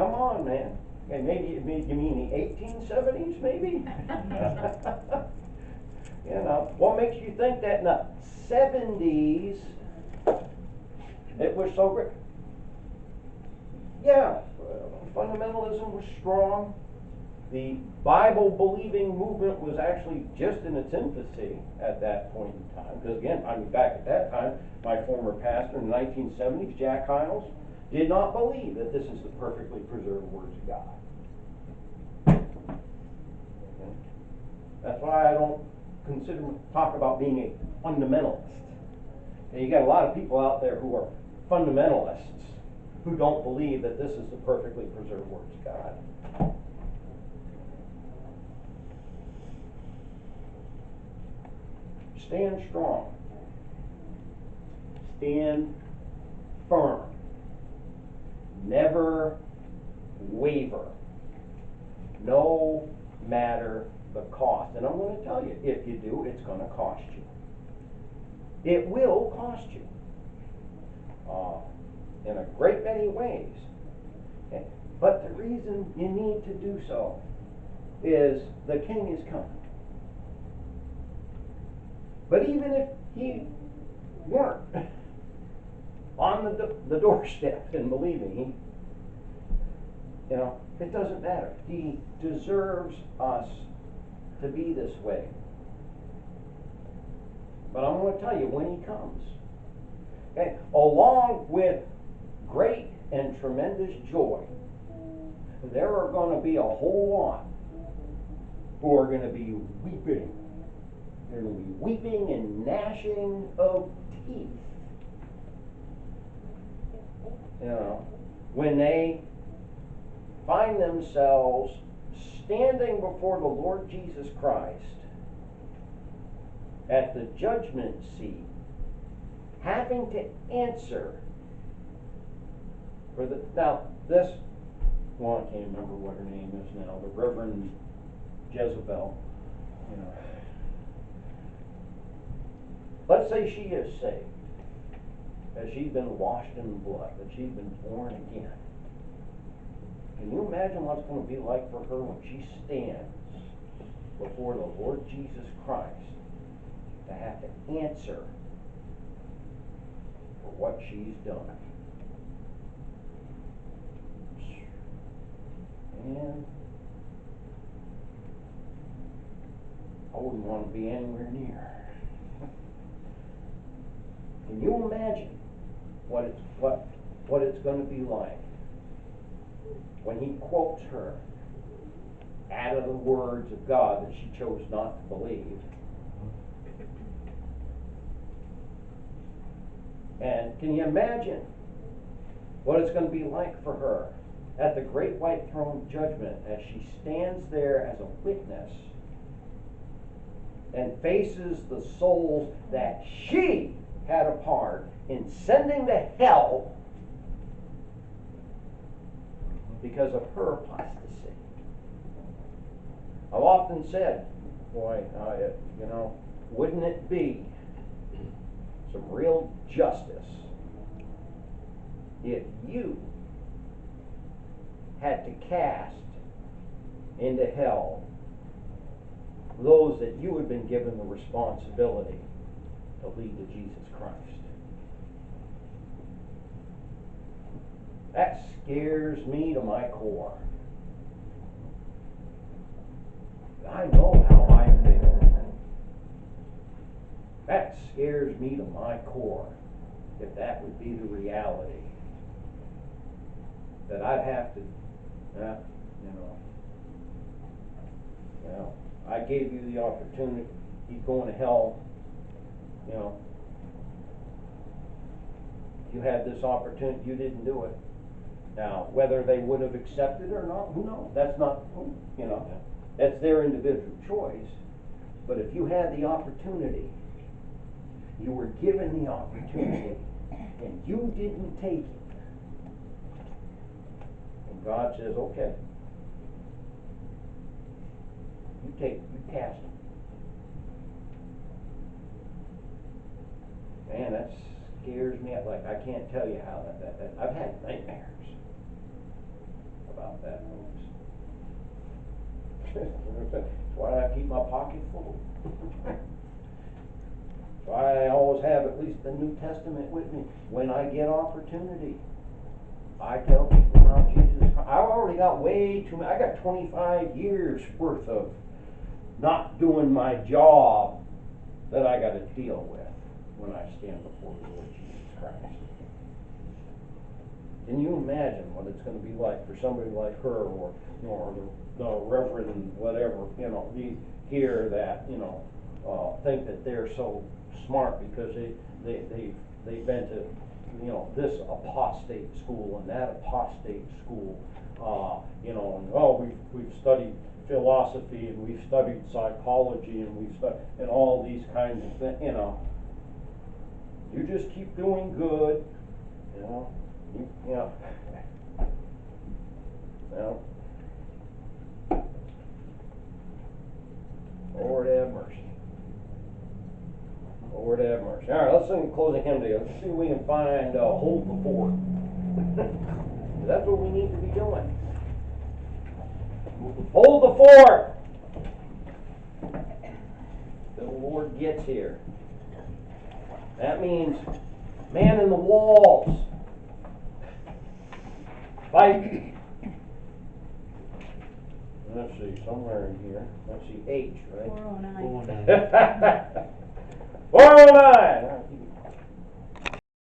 Come on, man. Okay, maybe you mean the 1870s, maybe? You know, what makes you think that in the 70s it was so great? Yeah, fundamentalism was strong. The Bible-believing movement was actually just in its infancy at that point in time. Because again, I mean, back at that time, my former pastor in the 1970s, Jack Hiles, did not believe that this is the perfectly preserved words of God. Okay? That's why I don't talk about being a fundamentalist. And you got a lot of people out there who are fundamentalists who don't believe that this is the perfectly preserved words of God. Stand strong. Stand firm. Never waver. No matter the cost. And I'm going to tell you, if you do, it's going to cost you. It will cost you. In a great many ways. But the reason you need to do so is the King is coming. But even if he weren't on the doorstep, and believe me, it doesn't matter. He deserves us to be this way. But I'm going to tell you, when he comes, okay, along with great and tremendous joy, there are going to be a whole lot who are going to be weeping. They're going to be weeping and gnashing of teeth. When they find themselves standing before the Lord Jesus Christ at the judgment seat, having to answer for now this, well, I can't remember what her name is now, the Reverend Jezebel, let's say she is saved, that she's been washed in blood, that she's been born again. Can you imagine what it's going to be like for her when she stands before the Lord Jesus Christ to have to answer for what she's done? And I wouldn't want to be anywhere near. Can you imagine what it's going to be like when he quotes her out of the words of God that she chose not to believe? And can you imagine what it's going to be like for her at the great white throne judgment as she stands there as a witness and faces the souls that she had a part in sending to hell because of her apostasy? I've often said, boy, wouldn't it be some real justice if you had to cast into hell those that you had been given the responsibility to lead to Jesus Christ? That scares me to my core. I know how I feel. That scares me to my core, if that would be the reality. That I'd have to, I gave you the opportunity, he's going to hell, you had this opportunity, you didn't do it. Now, whether they would have accepted it or not, who knows? That's not, that's their individual choice. But if you had the opportunity, you were given the opportunity, and you didn't take it, and God says, okay, you cast it. Man, that scares me. Like, I can't tell you how that I've had nightmares want that, folks. That's why I keep my pocket full. That's why I always have at least the New Testament with me when I get opportunity. I tell people about Jesus. I've already got way too many. I got 25 years worth of not doing my job that I got to deal with when I stand before the Lord Jesus Christ. Can you imagine what it's going to be like for somebody like her, or the Reverend whatever, here that think that they're so smart because they've been to this apostate school and that apostate school, and we've studied philosophy and we've studied psychology and we've studied and all these kinds of things. You just keep doing good, Well, Lord have mercy. Lord have mercy. All right, let's sing the closing hymn together. Let's see if we can find Hold the Fort. That's what we need to be doing. Hold the fort till the Lord gets here. That means man in the walls. Fight. Let's see, somewhere in here. Let's see, H, right? 409. 409.